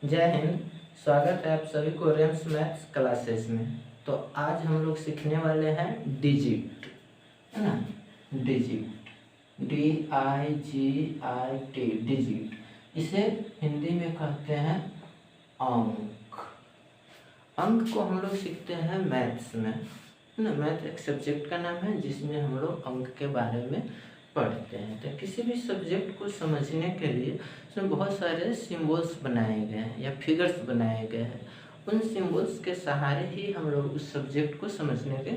जय हिंद। स्वागत है आप सभी को रेम्स मैथ्स क्लासेस में। तो आज हम लोग सीखने वाले हैं डिजिट, है ना। Digit, DIGIT, digit. इसे हिंदी में कहते हैं अंक। अंक को हम लोग सीखते हैं मैथ्स में, है ना। मैथ एक सब्जेक्ट का नाम है जिसमें हम लोग अंक के बारे में पढ़ते हैं। तो किसी भी सब्जेक्ट को समझने के लिए उसमें बहुत सारे सिंबल्स बनाए गए हैं या फिगर्स बनाए गए हैं। उन सिंबल्स के सहारे ही हम लोग उस सब्जेक्ट को समझने के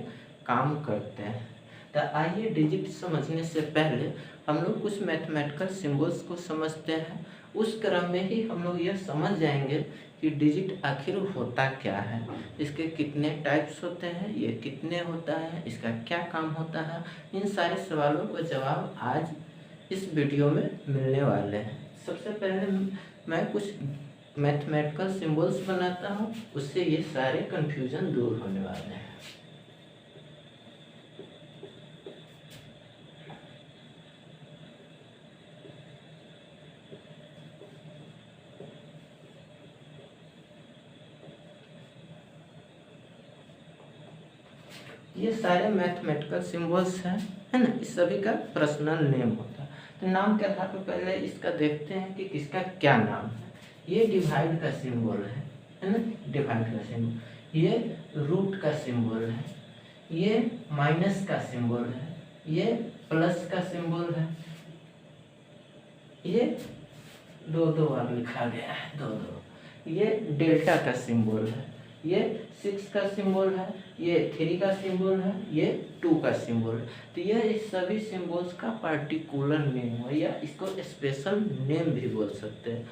काम करते हैं। तो आइए डिजिट समझने से पहले हम लोग कुछ मैथमेटिकल सिंबल्स को समझते हैं। उस क्रम में ही हम लोग यह समझ जाएंगे कि डिजिट आखिर होता क्या है, इसके कितने टाइप्स होते हैं, ये कितने होता है, इसका क्या काम होता है। इन सारे सवालों का जवाब आज इस वीडियो में मिलने वाले हैं। सबसे पहले मैं कुछ मैथमेटिकल सिंबल्स बनाता हूँ, उससे ये सारे कन्फ्यूजन दूर होने वाले हैं। ये सारे मैथमेटिकल सिंबल्स हैं, है ना। इस सभी का पर्सनल नेम होता है। तो नाम के आधार पर पहले इसका देखते हैं कि किसका क्या नाम है। ये डिवाइड का सिंबल है ना। डिवाइड का सिंबल, ये रूट का सिंबल है, ये माइनस का सिंबल है, ये प्लस का सिंबल है, ये दो दो बार लिखा गया है, दो दो। ये डेल्टा का सिंबल है, ये 6 का सिंबल है, ये 3 का सिंबल है, ये 2 का सिंबल है। तो यह इस सभी सिंबल्स का पार्टिकुलर नेम है, या इसको स्पेशल नेम भी बोल सकते हैं,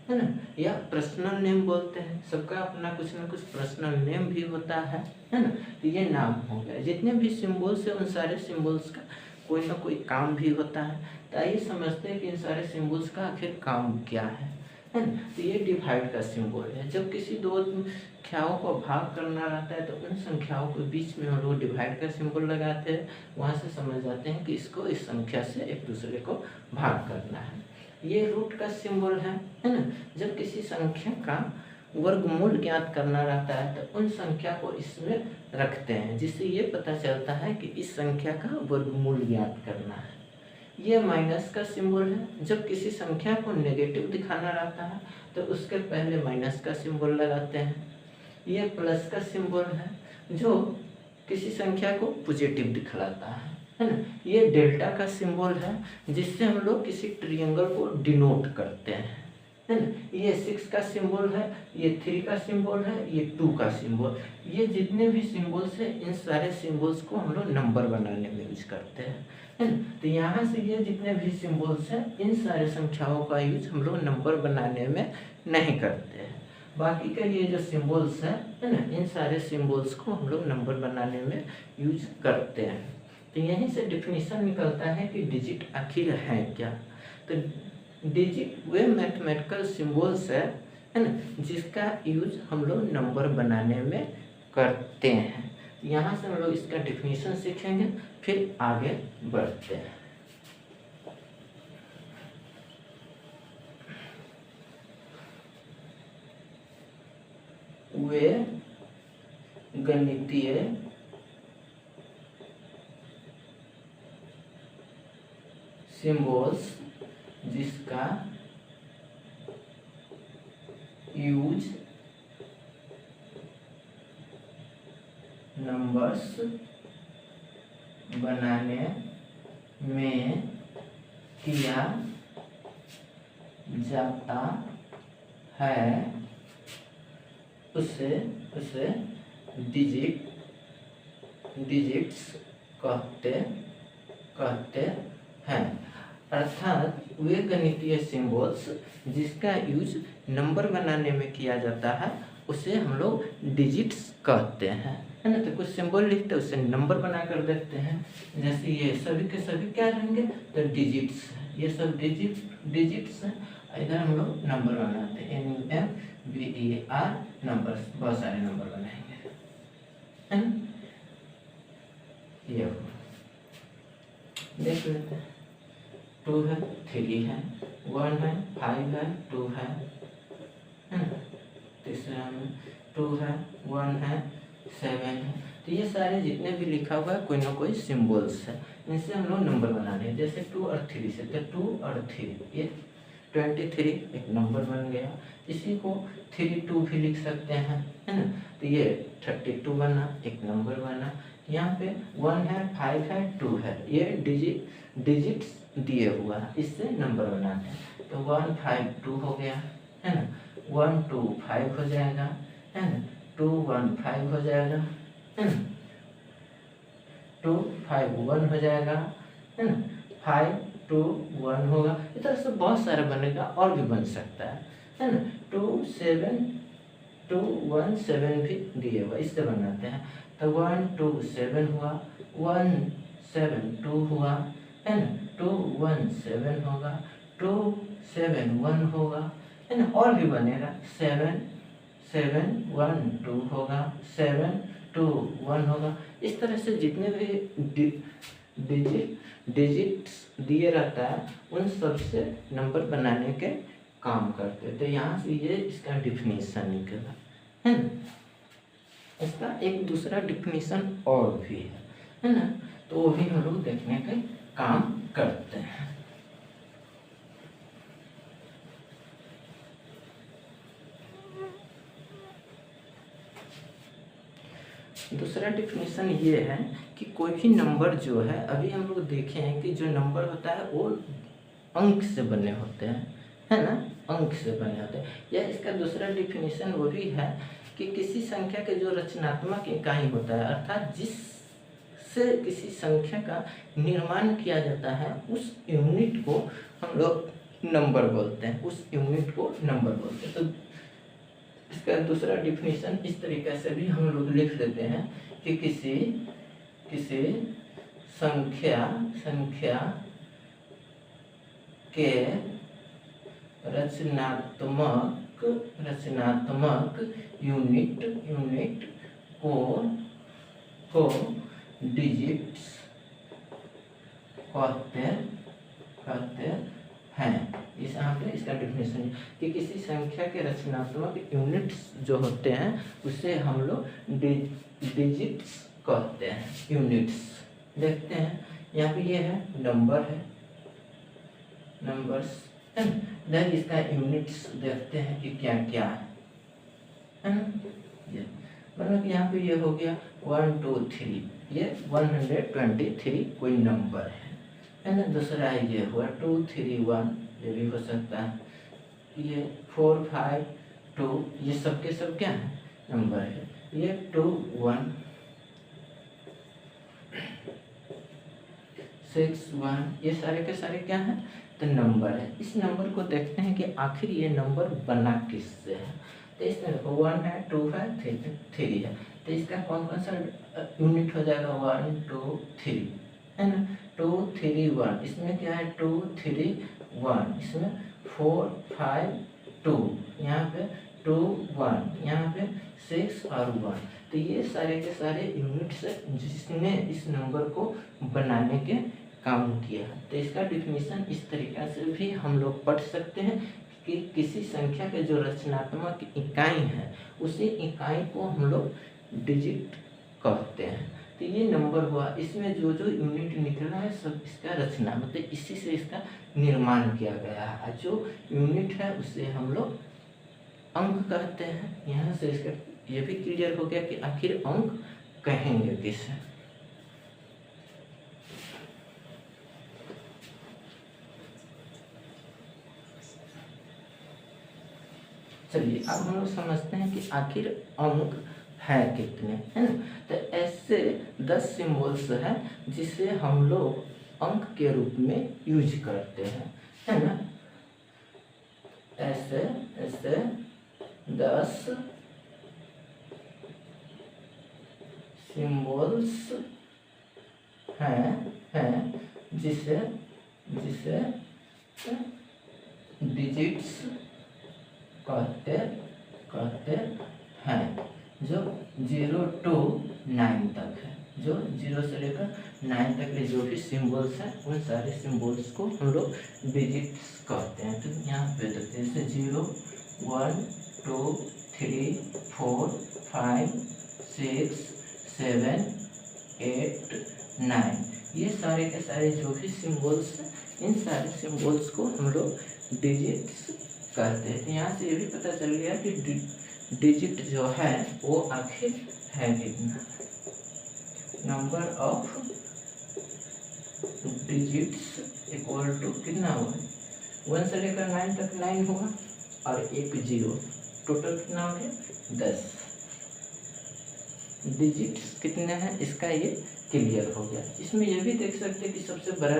है ना। या पर्सनल नेम बोलते हैं। सबका अपना कुछ ना कुछ पर्सनल नेम भी होता है ना। तो ये नाम हो गया। जितने भी सिंबल्स हैं उन सारे सिंबल्स का कोई ना कोई काम भी होता है। तो आइए समझते हैं कि इन सारे सिंबल्स का आखिर काम क्या है ना। तो ये डिवाइड का सिंबल है। जब किसी दो संख्याओं को भाग करना रहता है तो उन संख्याओं के बीच में हम लोग डिवाइड का सिंबल लगाते हैं। वहाँ से समझ जाते हैं कि इसको इस संख्या से एक दूसरे को भाग करना है। ये रूट का सिंबल है ना। जब किसी संख्या का वर्गमूल ज्ञात करना रहता है तो उन संख्या को इसमें रखते हैं, जिससे ये पता चलता है कि इस संख्या का वर्गमूल ज्ञात करना है। ये माइनस का सिंबल है। जब किसी संख्या को नेगेटिव दिखाना रहता है तो उसके पहले माइनस का सिंबल लगाते हैं। ये प्लस का सिंबल है, जो किसी संख्या को पॉजिटिव दिखलाता है ना। ये डेल्टा का सिंबल है, जिससे हम लोग किसी ट्रायंगल को डिनोट करते हैं, है ना। ये 6 का सिंबल है, ये 3 का सिंबल है, ये 2 का सिंबल। ये जितने भी सिंबल्स हैं इन सारे सिंबल्स को हम लोग नंबर बनाने में यूज करते हैं, है ना। तो यहाँ से ये जितने भी सिंबल्स हैं इन सारे संख्याओं का यूज हम लोग नंबर बनाने में नहीं करते हैं। बाकी का ये जो सिंबल्स हैं, है ना, इन सारे सिंबल्स को हम लोग नंबर बनाने में यूज करते हैं। तो यहीं से डिफिनीशन निकलता है कि डिजिट आखिर है क्या। तो डिजिट वे मैथमेटिकल सिंबल्स है ना, जिसका यूज हम लोग नंबर बनाने में करते हैं। यहाँ से हम लोग इसका डिफिनीशन सीखेंगे, फिर आगे बढ़ते हैं। वे गणितीय सिंबल्स जिसका यूज नंबर्स बनाने में किया जाता है उसे डिजिट्स कहते हैं। अर्थात वे गणितीय सिंबल्स जिसका यूज नंबर बनाने में किया जाता है उसे हम लोग डिजिट्स कहते हैं, है ना। तो कुछ सिंबल लिखते हैं उससे नंबर बना कर देते हैं। जैसे ये सभी के सभी क्या रहेंगे, तो डिजिट्स। ये सब डिजिट्स हैं। इधर हम लोग नंबर बनाते हैं, NUMBER नंबर्स, बहुत सारे नंबर बनाएंगे, है ना। ये देख लेते हैं। 2 है, 3 है, 1 है, 5 है, 2 है, है ना, तीसरा में 2 है, 1 है, 7 है। तो ये सारे जितने भी लिखा हुआ है कोई ना कोई सिम्बल्स है, इनसे हम लोग नंबर बना रहे हैं। जैसे 2 और 3 से, तो 2 और 3 ये 23 एक नंबर बन गया। इसी को 32 भी लिख सकते हैं, है ना, तो ये 32 बना, एक नंबर बना। यहाँ पे 1 है, 5 है, 2 है, ये डिजिट्स दिए हुआ है, इससे नंबर बनाते हैं। तो 1 5 2 हो गया, है ना, 1 2 5 हो जाएगा, है ना, 2 1 5 हो जाएगा, है ना, 2 5 1 हो जाएगा, है ना, 5 2 1 होगा। इस तरह से बहुत सारा बनेगा, और भी बन सकता है ना। 2 7 2 1 7 भी दिए हुआ, इससे बनाते हैं। तो 1 2 7 हुआ, 1 7 2 हुआ, है ना, 2 1 7 होगा, 2 7 1 होगा, है ना, और भी बनेगा। 7 7 1 2 होगा, 7 2 1 होगा। इस तरह से जितने भी डिजिट्स दिए रहता है उन सब से नंबर बनाने के काम करते हैं। तो यहाँ से ये इसका डिफिनीशन निकला, है ना। इसका एक दूसरा डिफिनीशन और भी है ना, तो वो भी हम लोग देखने के काम करते हैं। दूसरा डिफिनीशन ये है कि कोई भी नंबर जो है, अभी हम लोग देखे हैं कि जो नंबर होता है वो अंक से बने होते हैं, है ना, अंक से बने होते हैं। या इसका दूसरा डिफिनीशन वो भी है कि किसी संख्या के जो रचनात्मक इकाई होता है, अर्थात जिससे किसी संख्या का निर्माण किया जाता है, उस यूनिट को हम लोग नंबर बोलते हैं, उस यूनिट को नंबर बोलते हैं। तो इसका दूसरा डिफिनीशन इस तरीके से भी हम लोग लिख देते हैं कि किसी संख्या के रचनात्मक यूनिट को डिजिट्स कहते हैं। इस यहाँ पे इसका डिफिनेशन कि किसी संख्या के रचनात्मक यूनिट्स जो होते हैं उसे हम लोग डिजिट्स कहते हैं, यूनिट्स। देखते हैं यहाँ पे ये है नंबर है, नंबर्स है ना, देन इसका यूनिट्स देखते हैं कि क्या क्या है ना। ये मतलब यहाँ पे ये हो गया 1 2 3, ये 123 कोई नंबर है ना। दूसरा ये हुआ 2 3 1, ये भी हो सकता है। ये 4 5 2, ये सबके सब क्या है, नंबर है। ये 2 1 6 1, ये सारे के सारे क्या है, तो नंबर है। इस नंबर को देखते हैं कि आखिर ये नंबर बना किससे है। तो इसमें देखो 1 है, 2 है, 3 है। तो इसका कौन कौन सा यूनिट हो जाएगा, 1 2 3, है ना, 2 3 1, इसमें क्या है 2 3 1, इसमें 4 5 2, यहाँ पे 2 1, यहाँ पे 6 और 1। तो ये सारे के सारे यूनिट्स जिसने इस नंबर को बनाने के काम किया। तो इसका डिफिनीशन इस तरीके से भी हम लोग पढ़ सकते हैं कि किसी संख्या के जो रचनात्मक इकाई है उसी इकाई को हम लोग डिजिट कहते हैं। तो ये नंबर हुआ, इसमें जो जो यूनिट निकला है सब इसका रचना, मतलब इसी से इसका निर्माण किया गया है। जो यूनिट है उसे हम लोग अंक कहते हैं। यहाँ से इसका ये भी क्लियर हो गया कि आखिर अंक कहेंगे किसे। चलिए अब हम लोग समझते हैं कि आखिर अंक है कितने, है ना। तो ऐसे 10 सिम्बल्स हैं जिसे हम लोग अंक के रूप में यूज करते हैं, है ना। ऐसे 10 सिम्बल्स हैं जिसे डिजिट्स कहते हैं, जो 0 to 9 तक है। जो 0 से लेकर 9 तक के जो भी सिम्बल्स हैं उन सारे सिम्बल्स को हम लोग डिजिट्स कहते हैं। तो यहाँ पे देखते हैं जैसे 0 1 2 3 4 5 6 7 8 9। ये सारे के सारे जो भी सिम्बल्स हैं, इन सारे सिम्बल्स को हम लोग डिजिट्स कहते हैं। तो यहाँ से ये भी पता चल गया कि डिजिट जो है वो आखिर है कितना। Number of digits equal to कितना हुआ, 1 से लेकर 9 तक 9 हुआ और एक 0, टोटल कितना हो गया 10। डिजिट्स कितने हैं इसका ये क्लियर हो गया। इसमें ये भी देख सकते हैं कि सबसे बड़ा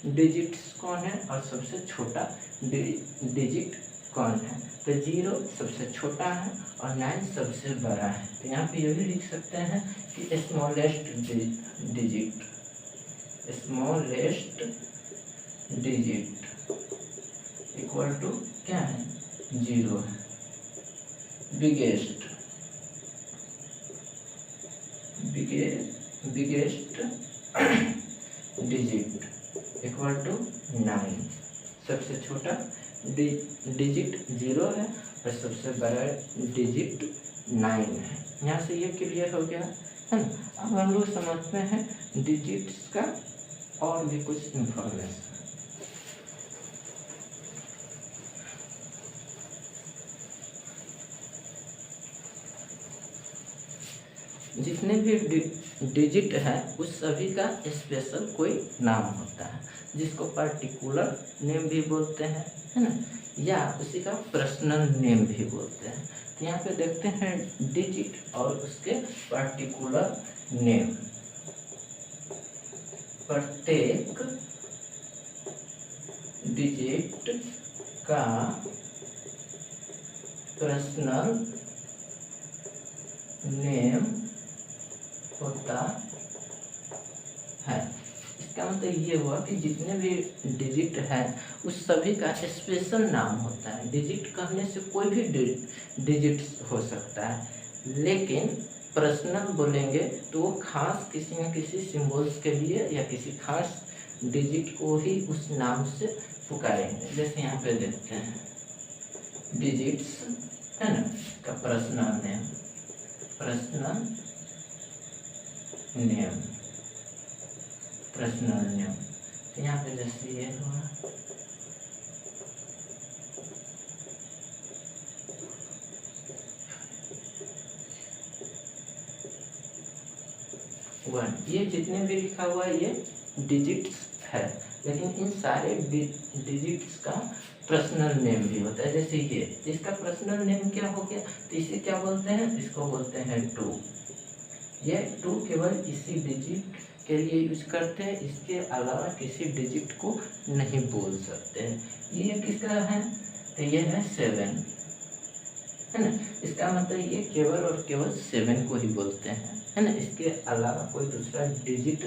डिजिट्स कौन है और सबसे छोटा डिजिट कौन है। तो 0 सबसे छोटा है और 9 सबसे बड़ा है। तो यहाँ पे ये भी लिख सकते हैं कि स्मॉलेस्ट डिजिट इक्वल टू क्या है 0 है। Biggest digit equal to 9। सबसे छोटा डिजिट 0 है और सबसे बड़ा डिजिट 9 है। यहाँ से ये क्लियर हो गया है ना। अब हम लोग समझते हैं डिजिट्स का और भी कुछ इंफॉर्मेशन। जितने भी डिजिट है उस सभी का स्पेशल कोई नाम होता है, जिसको पर्टिकुलर नेम भी बोलते हैं, है ना, या उसी का पर्सनल नेम भी बोलते हैं। तो यहाँ पे देखते हैं डिजिट और उसके पर्टिकुलर नेम। प्रत्येक डिजिट का पर्सनल नेम होता है। इसका मतलब ये हुआ कि जितने भी डिजिट है उस सभी का स्पेशल नाम होता है। डिजिट कहने से कोई भी डिजिट हो सकता है, लेकिन पर्सनल बोलेंगे तो वो खास किसी न किसी सिंबल्स के लिए या किसी खास डिजिट को ही उस नाम से पुकारेंगे। जैसे यहाँ पे देखते हैं डिजिट्स है ना का पर्सनल नेम, पर्सनल नेम। तो यहाँ पे जैसे ये हुआ वन, ये जितने भी लिखा हुआ है ये डिजिट्स है, लेकिन इन सारे डिजिट्स का पर्सनल नेम भी होता है। जैसे ये इसका पर्सनल नेम क्या हो गया, तो इसे क्या बोलते हैं, इसको बोलते हैं 2। ये 2 केवल इसी डिजिट के लिए यूज करते हैं, इसके अलावा किसी डिजिट को नहीं बोल सकते हैं। ये किसका है, तो ये है 7, है ना। इसका मतलब ये केवल और केवल 7 को ही बोलते हैं, है ना। इसके अलावा कोई दूसरा डिजिट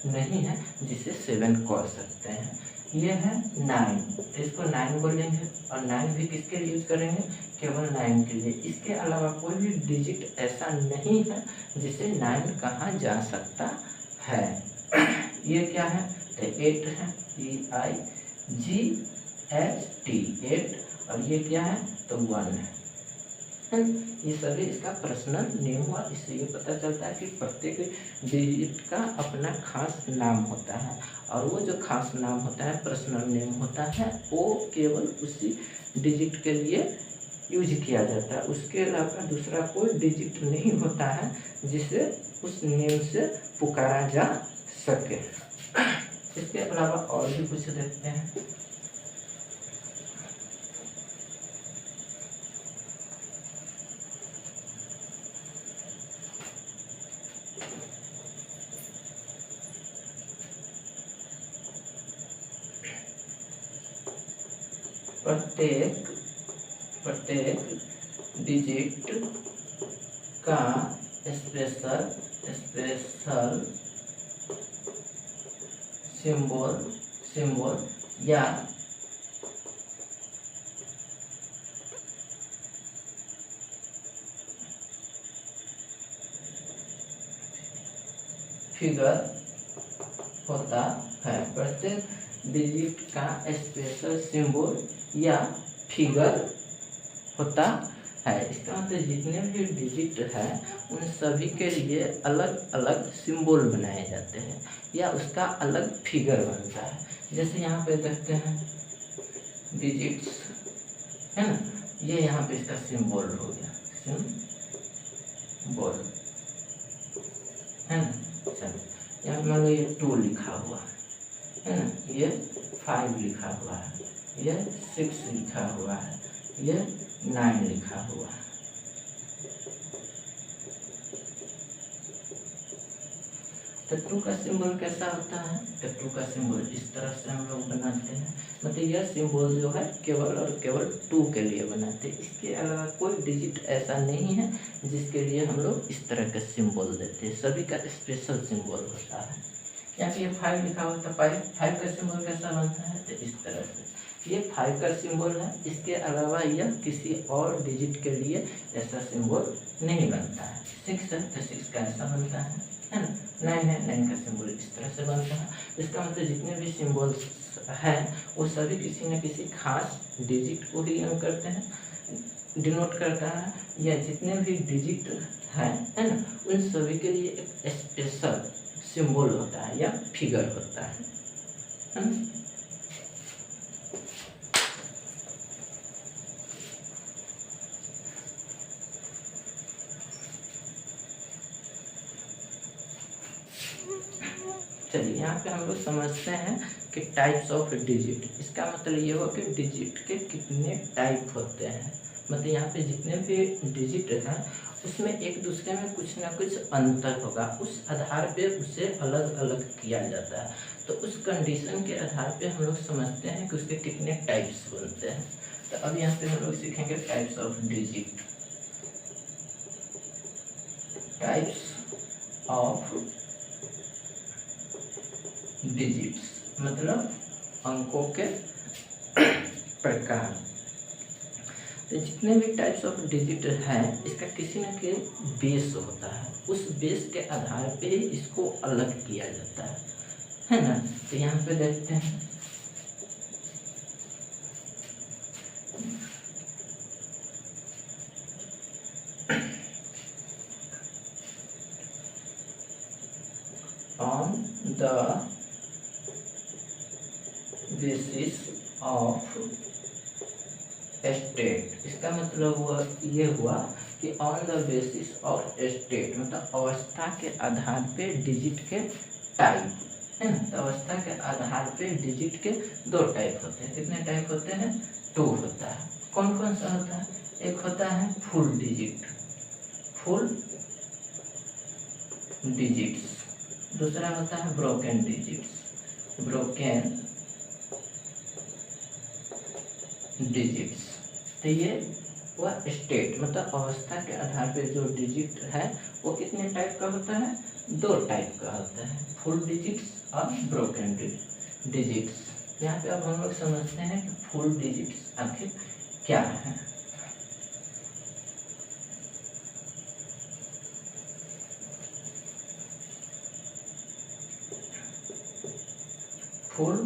नहीं है जिसे 7 कह सकते हैं। ये है 9, तो इसको 9 बोलेंगे और 9 भी किसके लिए यूज करेंगे, केवल 9 के लिए। इसके अलावा कोई भी डिजिट ऐसा नहीं है जिसे 9 कहा जा सकता है। ये क्या है, तो 8 है, EIGHT 8, और ये क्या है, तो 1 है। ये सभी इसका पर्सनल नेम हुआ। इससे ये पता चलता है कि प्रत्येक डिजिट का अपना खास नाम होता है, और वो जो खास नाम होता है, पर्सनल नेम होता है, वो केवल उसी डिजिट के लिए यूज किया जाता है। उसके अलावा दूसरा कोई डिजिट नहीं होता है जिसे उस नेम से पुकारा जा सके। इसके अलावा और भी कुछ देखते हैं। प्रत्येक डिजिट का स्पेशल सिंबल या फिगर होता है। प्रत्येक डिजिट का स्पेशल सिंबल या फिगर होता है, इसका मतलब जितने भी डिजिट है उन सभी के लिए अलग अलग सिंबल बनाए जाते हैं या उसका अलग फिगर बनता है। जैसे यहाँ पे देखते हैं डिजिट्स, है ना, ये यहाँ पे इसका सिंबल हो गया, सिंबल, है ना। चलो यहाँ मान लो ये 2 लिखा हुआ है ना, ये 5 लिखा हुआ है, ये 6 लिखा हुआ है, ये 9 लिखा हुआ है। तो 2 का सिंबल कैसा होता है? तो 2 का सिंबल इस तरह से हम लोग बनाते हैं, मतलब यह सिंबल जो है केवल और केवल 2 के लिए बनाते हैं। इसके अलावा कोई डिजिट ऐसा नहीं है जिसके लिए हम लोग इस तरह का सिंबल देते हैं, सभी का स्पेशल सिंबल होता है। यहाँ पे ये 5 लिखा हुआ था, 5 का सिंबल कैसा बनता है? तो इस तरह से ये 5 का सिंबल है, इसके अलावा यह किसी और डिजिट के लिए ऐसा सिंबल नहीं बनता है। 6 है तो 6 का ऐसा बनता है ना। 9 है, 9 का सिंबल इस तरह से बनता है। इसका मतलब जितने भी सिंबल्स हैं वो सभी किसी न किसी खास डिजिट को ही करते हैं, डिनोट करता है, या जितने भी डिजिट हैं, है ना, उन सभी के लिए एक स्पेशल सिंबल होता है या फिगर होता है ना। चलिए यहाँ पे हम लोग समझते हैं कि टाइप्स ऑफ डिजिट। इसका मतलब ये हुआ कि डिजिट के कितने टाइप होते हैं, मतलब यहाँ पे जितने भी डिजिट हैं उसमें एक दूसरे में कुछ ना कुछ अंतर होगा, उस आधार पे उसे अलग अलग किया जाता है। तो उस कंडीशन के आधार पे हम लोग समझते हैं कि उसके कितने टाइप्स बनते हैं। तो अब यहाँ पे हम लोग सीखेंगे types of digit. Types of digits मतलब अंकों के प्रकार। तो जितने भी टाइप्स ऑफ डिजिट हैं इसका किसी न किसी बेस होता है, उस बेस के आधार पे ही इसको अलग किया जाता है ना। तो यहाँ पे देखते हैं on the basis of state. इसका मतलब हुआ ये हुआ कि on the basis of state मतलब अवस्था के आधार पे डिजिट के टाइप, है ना। तो अवस्था के आधार पे डिजिट के 2 टाइप होते हैं। कितने टाइप होते हैं? 2 होता है। कौन कौन सा होता है? एक होता है फुल डिजिट, फुल डिजिट्स, दूसरा होता है ब्रोकन डिजिट्स, ब्रोकन डिजिट्स। तो ये हुआ स्टेट मतलब अवस्था के आधार पे जो डिजिट है वो कितने टाइप का होता है? 2 टाइप का होता है, फुल डिजिट्स और ब्रोकन डिजिट्स। यहाँ पे अब हम लोग समझते हैं कि फुल डिजिट्स आखिर क्या है। फुल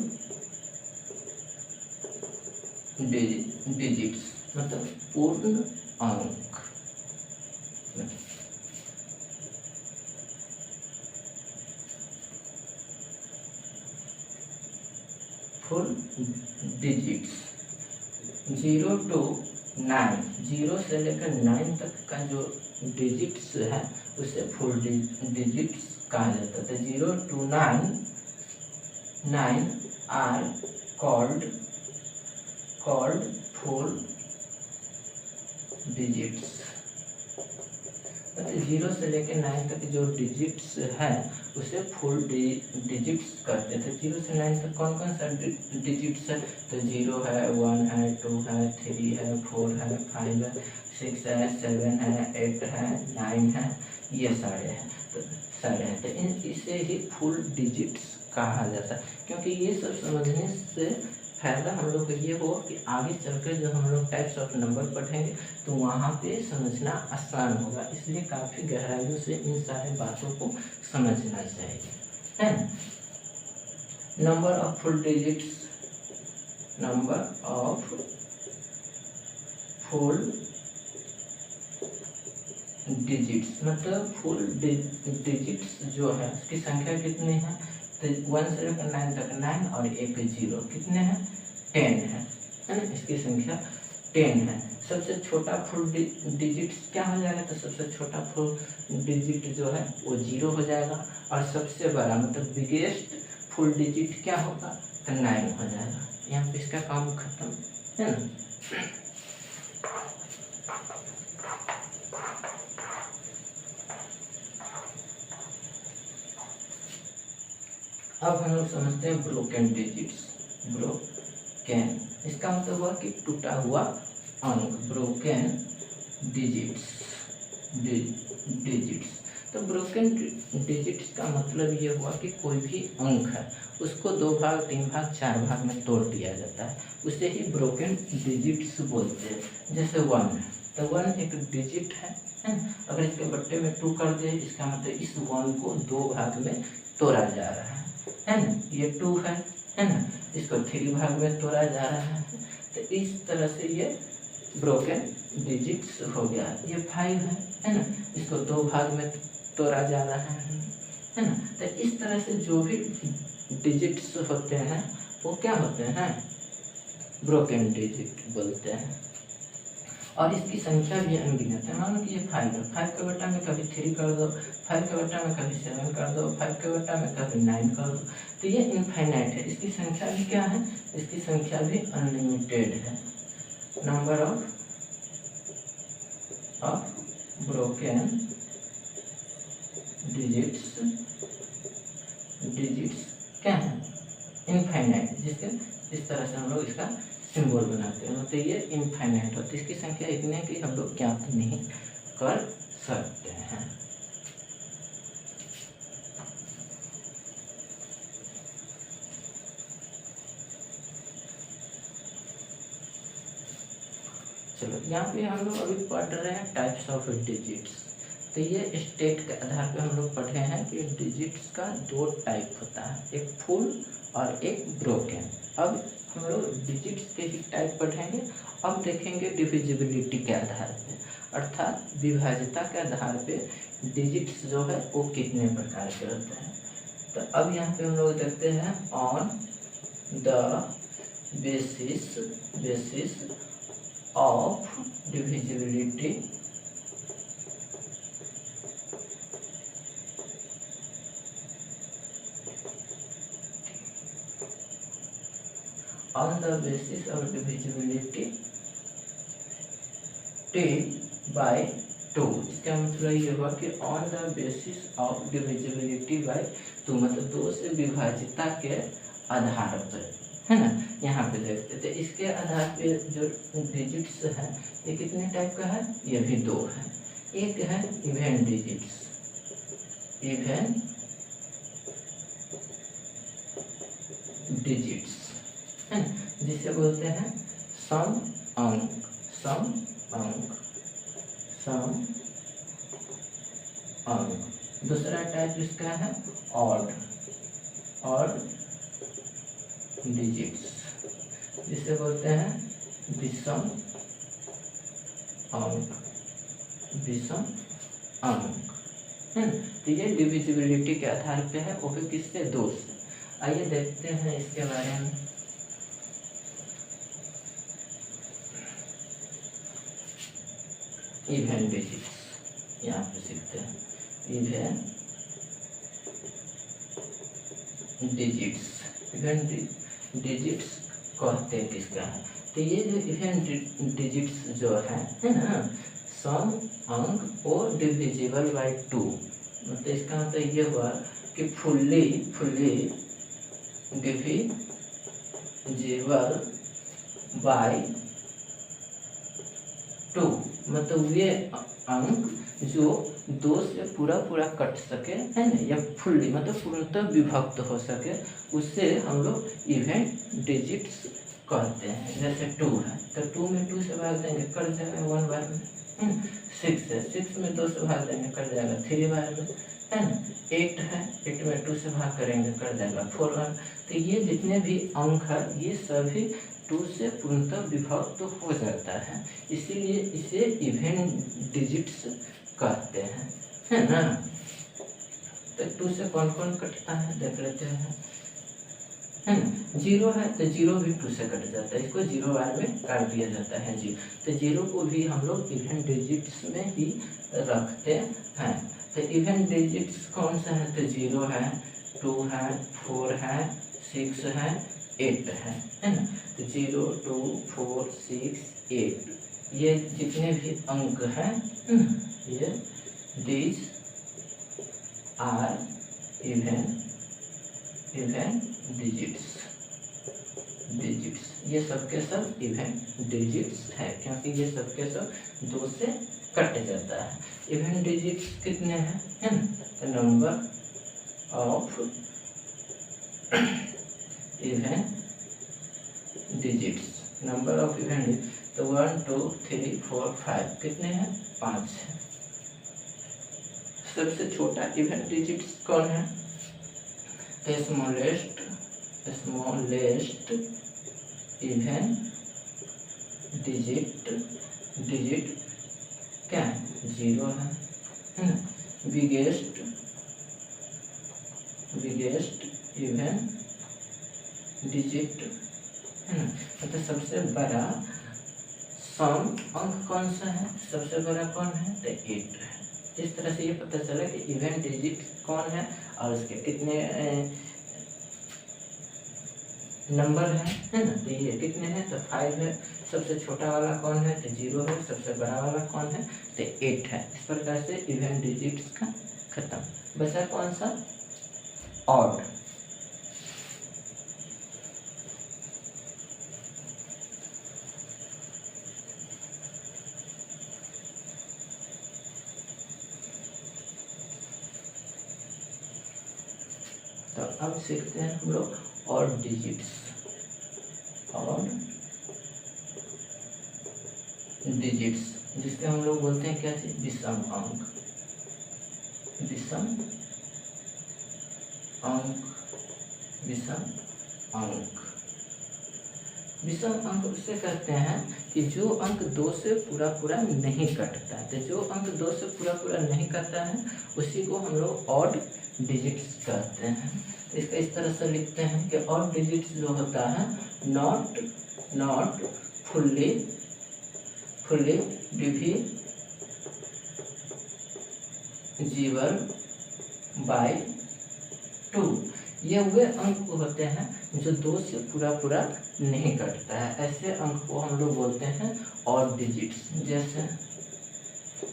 डिजिट्स मतलब पूर्ण अंक, फुल डिजिट्स 0 to 9, 0 से लेकर 9 तक का जो डिजिट्स है उसे फुल डिजिट्स कहा जाता है। 0 to 9 are called full digits. मतलब 0 से लेकर 9 तक जो डिजिट्स है उसे फुल डिजिट्स कहते थे। 0 से 9 तक कौन कौन सा डिजिट्स है? तो 0 है, 1 है, 2 है, 3 है, 4 है, 5 है, 6 है, 7 है, 8 है, 9 है, ये सारे हैं। तो इसे ही फुल डिजिट्स कहा जाता है। क्योंकि ये सब समझने से फायदा हम लोग को ये हो कि आगे चलकर जब हम लोग टाइप्स ऑफ नंबर पढ़ेंगे तो वहाँ पे समझना आसान होगा, इसलिए काफ़ी गहराइयों से इन सारे बातों को समझना चाहिए, है ना। Number of full digits, number of full digits, मतलब फुल डिजिट्स जो है उसकी संख्या कितनी है, तो 1 से लेकर 9 तक 9 और एक 0 कितने हैं, 10 है ना, इसकी संख्या 10 है। सबसे छोटा फुल डिजिट्स क्या हो जाएगा, तो सबसे छोटा फुल डिजिट जो है वो 0 हो जाएगा, और सबसे बड़ा मतलब बिगेस्ट फुल डिजिट क्या होगा, तो 9 हो जाएगा। यहाँ पे इसका काम खत्म है ना। अब हम लोग समझते हैं ब्रोकन डिजिट्स। ब्रोकन इसका मतलब हुआ कि टूटा हुआ अंक, ब्रोकन डिजिट्स। तो ब्रोकन डिजिट्स का मतलब ये हुआ कि कोई भी अंक है उसको 2 भाग 3 भाग 4 भाग में तोड़ दिया जाता है, उसे ही ब्रोकन डिजिट्स बोलते हैं। जैसे 1 है, तो 1 एक डिजिट है ना? अगर इसके बट्टे में 2 कर दे, इसका मतलब इस 1 को 2 भाग में तोड़ा जा रहा है ना। ये 2 है ना, इसको 3 भाग में तोड़ा जा रहा है, तो इस तरह से ये ब्रोकन डिजिट्स हो गया। ये 5 है ना, इसको 2 भाग में तोड़ा जा रहा है ना। तो इस तरह से जो भी डिजिट्स होते हैं वो क्या होते हैं, ब्रोकन डिजिट बोलते हैं। और इसकी संख्या भी अनगिनत है। मान लो कि ये 5 है, 5 के बट्टा में कभी 3 कर दो, 5 के बट्टा में कभी 7 कर दो, 5 के बट्टा में कभी 9 कर दो, तो ये इनफाइनाइट है। इसकी संख्या भी क्या है, इसकी संख्या भी अनलिमिटेड है। नंबर ऑफ ब्रोकन डिजिट्स क्या है, इनफाइनाइट। जिसके इस तरह से हम लोग इसका सिंबल बनाते हैं, तो ये इनफाइनाइट होती है। इसकी संख्या इतनी है कि हम लोग ज्ञात नहीं कर सकते हैं। चलो यहाँ पे हम लोग अभी पढ़ रहे हैं टाइप्स ऑफ डिजिट्स। तो ये स्टेट के आधार पे हम लोग पढ़े हैं कि डिजिट्स का 2 टाइप होता है, एक फुल और एक ब्रोकन। अब हम लोग डिजिट्स के ही टाइप पढ़ेंगे। अब देखेंगे डिविजिबिलिटी के आधार पे, अर्थात विभाज्यता के आधार पे डिजिट्स जो है वो कितने प्रकार के होते हैं। तो अब यहाँ पे हम लोग देखते हैं on the basis of divisibility on the basis of divisibility t/2। इसका मतलब ये हुआ कि on the basis of divisibility by 2 मतलब 2 से विभाज्यता के आधार पर, है ना। यहाँ पे देखते थे इसके आधार पे जो डिजिट्स है ये कितने टाइप का है, ये भी 2 है। एक है इवन डिजिट्स, इवन डिजिट्स है, जिसे बोलते हैं सम अंक। दूसरा टाइप इसका है ऑड डिजिट्स, जिसे बोलते हैं विषम अंक है। तो ये डिविजिबिलिटी के आधार पे है, वो भी किससे, 2 से। आइए देखते हैं इसके बारे में। इवन डिजिट्स यहाँ पे सीखते हैं। इवन डिजिट्स कहते हैं किसका है, तो ये जो इवन डिजिट्स जो है ना, सम अंक और डिविजिबल बाय 2। मतलब इसका मतलब ये हुआ कि फुल्ली डिविजिबल बाय 2, मतलब ये अंक जो 2 से पूरा कट सके, है ना, या फुल्ली मतलब पूर्णतः विभक्त हो सके, उससे हम लोग इवन डिजिट्स कहते हैं। जैसे 2 है तो 2 में 2 से भाग देंगे कट जाएगा 1 बार में, 6 है 6 में 2 से भाग देंगे कट जाएगा 3 बार में, है ना। 8 है 8 में 2 से भाग करेंगे कट जाएगा 4 बार। तो ये जितने भी अंक है ये सभी 2 से पूर्णतः विभक्त हो जाता है, इसीलिए इसे इवन डिजिट्स कहते हैं, है ना। तो 2 से कौन कौन कटता है देख लेते हैं, है ना। 0 है तो 0 भी 2 से कट जाता है, इसको 0 बार में काट दिया जाता है जी। तो 0 को भी हम लोग इवन डिजिट्स में ही रखते हैं। तो इवन डिजिट्स कौन सा है, तो 0 है, 2 है, 4 है, 6 है, 8 है ना। तो 0, 2, 4, 6, 8 ये जितने भी अंक हैं ये these are even डिजिट्स, ये सब के सब इवन डिजिट्स है, क्योंकि ये सब के सब 2 से कट जाता है। इवन डिजिट्स कितने हैं, है ना। तो number of even digits, number of even, तो 1, 2, 3, 4, 5 कितने हैं, 5 है। सबसे छोटा इवन डिजिट्स कौन है, स्मॉलेस्ट इवन डिजिट क्या है, 0 है ना। बिगेस्ट इवन डिजिट है ना। मतलब सबसे बड़ा सम अंक कौन सा है, सबसे बड़ा कौन है, तो 8 है। इस तरह से ये पता चला कि इवन डिजिट कौन है और उसके कितने नंबर है ना। तो ये कितने हैं, तो 5 है। सबसे छोटा वाला कौन है, तो 0 है। सबसे बड़ा वाला कौन है, तो 8 है। इस प्रकार से इवन डिजिट्स का खत्म। बचा कौन सा, ऑड। तो अब सीखते हैं हम लोग और डिजिट्स, जिसके हम लोग बोलते हैं क्या चीज, विषम अंक। विषम अंक उससे कहते हैं कि जो अंक 2 से पूरा नहीं कटता है। तो जो अंक 2 से पूरा नहीं कटता है उसी को हम लोग ऑड डिजिट्स कहते हैं। इसका इस तरह से लिखते हैं कि ऑड डिजिट्स जो होता है नॉट फुल्ली डिविजिबल बाय 2। ये वे अंक होते हैं जो 2 से पूरा नहीं कटता है। ऐसे अंक को हम लोग बोलते हैं ऑड डिजिट्स। जैसे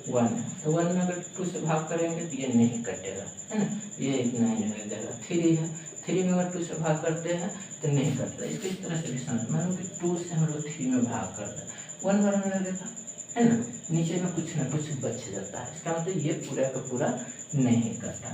1 है तो 1 में अगर 2 से भाग करेंगे तो ये नहीं कटेगा, है ना। ये इतना ही रह जाएगा। 3 है, 3 में अगर 2 से भाग करते हैं तो नहीं कटता। इसको इस तरह से भी समझ, मान लो कि 2 से हम लोग 3 में भाग करते हैं, 1 बार में लगेगा, है ना। नीचे में कुछ ना कुछ बच जाता है, इसका मतलब ये पूरा का पूरा नहीं कटा,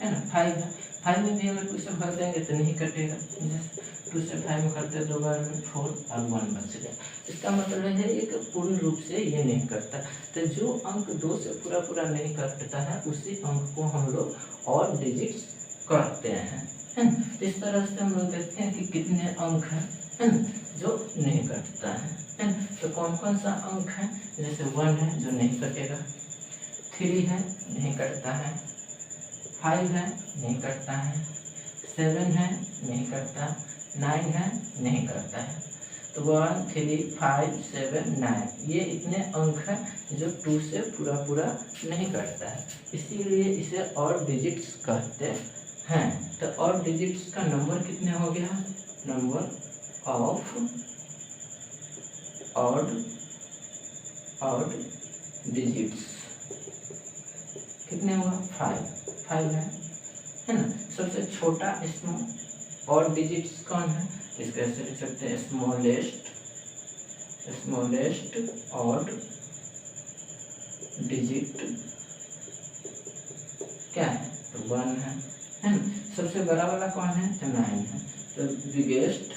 है ना। 5 है, 5 में भी अगर 2 से भाग देंगे तो नहीं कटेगा। जैसे 2 से 5 में करते हैं 2 बार में 4 और 1 बच गया। इसका मतलब है ये कि पूर्ण रूप से ये नहीं करता। तो जो अंक 2 से पूरा नहीं कटता है उसी अंक को हम लोग ऑड डिजिट्स कहते हैं, है ना। इस तरह से हम लोग देखते हैं कि कितने अंक हैं, है ना, जो नहीं कटता है ना। तो कौन कौन सा अंक है, जैसे 1 है जो नहीं कटेगा, 3 है नहीं कटता है, 5 है नहीं कटता है, 7 है नहीं कटता, 9 है नहीं करता है। तो 1, 3, 5, 7, 9 ये इतने अंक हैं जो 2 से पूरा नहीं कटता है, इसीलिए इसे ऑड डिजिट्स कहते हैं। तो ऑड डिजिट्स का नंबर कितने हो गया, नंबर ऑफ ऑड डिजिट्स कितने हुआ, 5 है ना। सबसे छोटा इसमें ऑड डिजिट्स कौन है, इसको ऐसे लिख सकते हैं, स्मॉलेस्ट ऑड डिजिट क्या है, तो 1 है ना। सबसे बड़ा वाला कौन है, तो 9 है। तो बिगेस्ट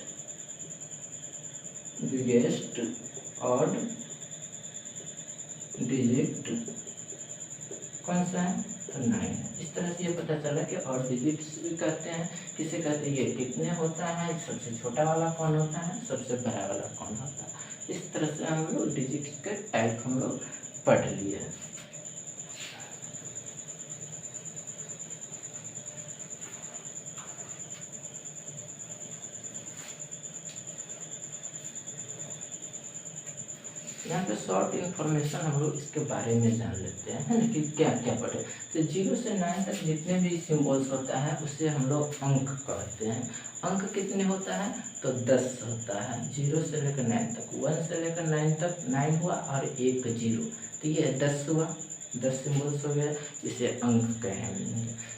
ऑड डिजिट कौन सा है, तो 9 है। इस तरह से ये पता चला कि ऑड डिजिट्स भी कहते हैं, किसे कहते हैं, ये कितने होता है, सबसे छोटा वाला कौन होता है, सबसे बड़ा वाला कौन होता है। इस तरह से हम लोग डिजिट्स के टाइप हम लोग पढ़ लिए। यहाँ पे शॉर्ट इन्फॉर्मेशन हम लोग इसके बारे में जान लेते हैं, है ना, कि क्या क्या पढ़े। तो 0 से 9 तक जितने भी सिम्बल्स होता है उससे हम लोग अंक कहते हैं। अंक कितने होता है, तो 10 होता है। 0 से लेकर 9 तक, 1 से लेकर 9 तक 9 हुआ और एक 0, तो ये 10 हुआ, 10 सिम्बल्स हो गया, इसे अंक कहेंगे।